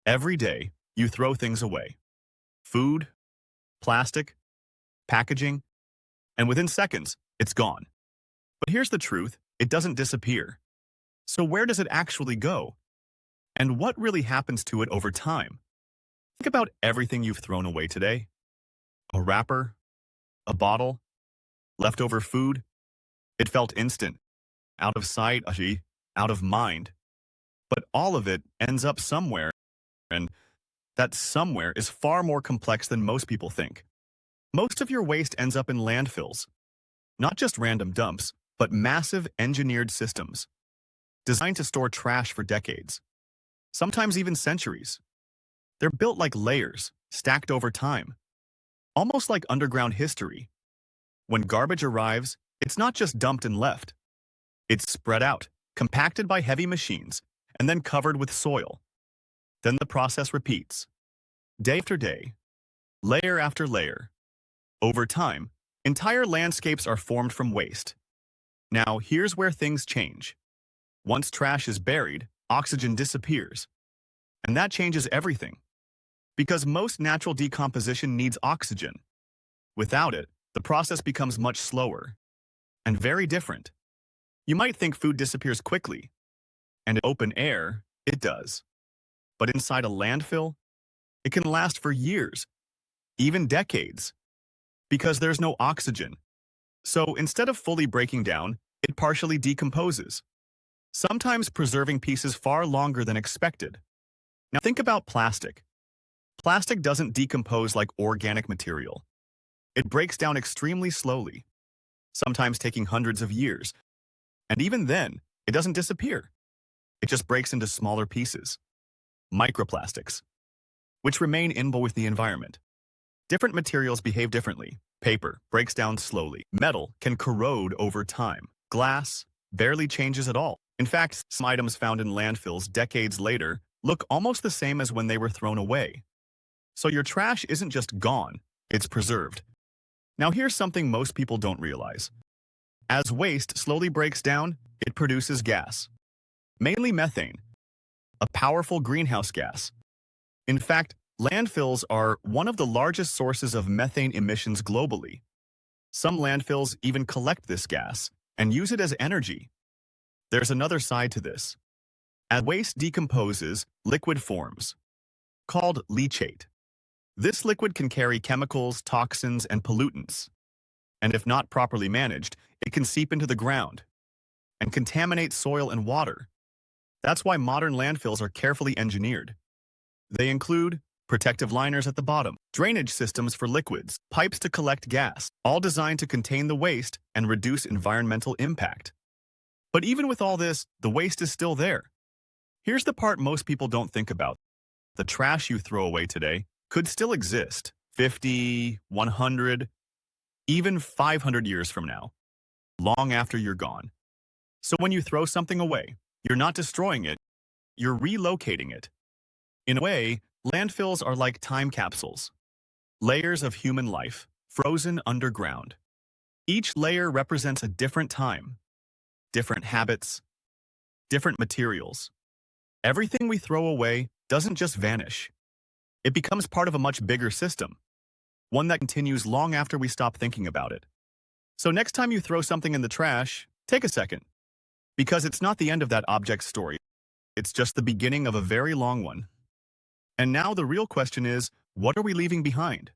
Every day, you throw things away. Food, plastic, packaging, and within seconds, it's gone. But here's the truth, it doesn't disappear. So where does it actually go? And what really happens to it over time? Think about everything you've thrown away today. A wrapper, a bottle, leftover food. It felt instant, out of sight, out of mind. But all of it ends up somewhere, and that somewhere is far more complex than most people think. Most of your waste ends up in landfills, not just random dumps, but massive engineered systems, designed to store trash for decades, sometimes even centuries. They're built like layers, stacked over time, almost like underground history. When garbage arrives, it's not just dumped and left. It's spread out, compacted by heavy machines, and then covered with soil. Then the process repeats, day after day, layer after layer. Over time, entire landscapes are formed from waste. Now, here's where things change. Once trash is buried, oxygen disappears. And that changes everything. Because most natural decomposition needs oxygen. Without it, the process becomes much slower and very different. You might think food disappears quickly, and in open air, it does. But inside a landfill, it can last for years, even decades, because there's no oxygen. So instead of fully breaking down, it partially decomposes, sometimes preserving pieces far longer than expected. Now think about plastic. Plastic doesn't decompose like organic material. It breaks down extremely slowly, sometimes taking hundreds of years. And even then, it doesn't disappear. It just breaks into smaller pieces. Microplastics, which remain in with the environment. Different materials behave differently. Paper breaks down slowly. Metal can corrode over time. Glass barely changes at all. In fact, some items found in landfills decades later look almost the same as when they were thrown away. So your trash isn't just gone, it's preserved. Now here's something most people don't realize. As waste slowly breaks down, it produces gas, mainly methane, a powerful greenhouse gas. In fact, landfills are one of the largest sources of methane emissions globally. Some landfills even collect this gas and use it as energy. There's another side to this. As waste decomposes, liquid forms, called leachate. This liquid can carry chemicals, toxins, and pollutants. And if not properly managed, it can seep into the ground and contaminate soil and water. That's why modern landfills are carefully engineered. They include protective liners at the bottom, drainage systems for liquids, pipes to collect gas, all designed to contain the waste and reduce environmental impact. But even with all this, the waste is still there. Here's the part most people don't think about. The trash you throw away today could still exist 50, 100, even 500 years from now, long after you're gone. So when you throw something away, you're not destroying it, you're relocating it. In a way, landfills are like time capsules, layers of human life, frozen underground. Each layer represents a different time, different habits, different materials. Everything we throw away doesn't just vanish. It becomes part of a much bigger system, one that continues long after we stop thinking about it. So next time you throw something in the trash, take a second. Because it's not the end of that object's story. It's just the beginning of a very long one. And now the real question is, what are we leaving behind?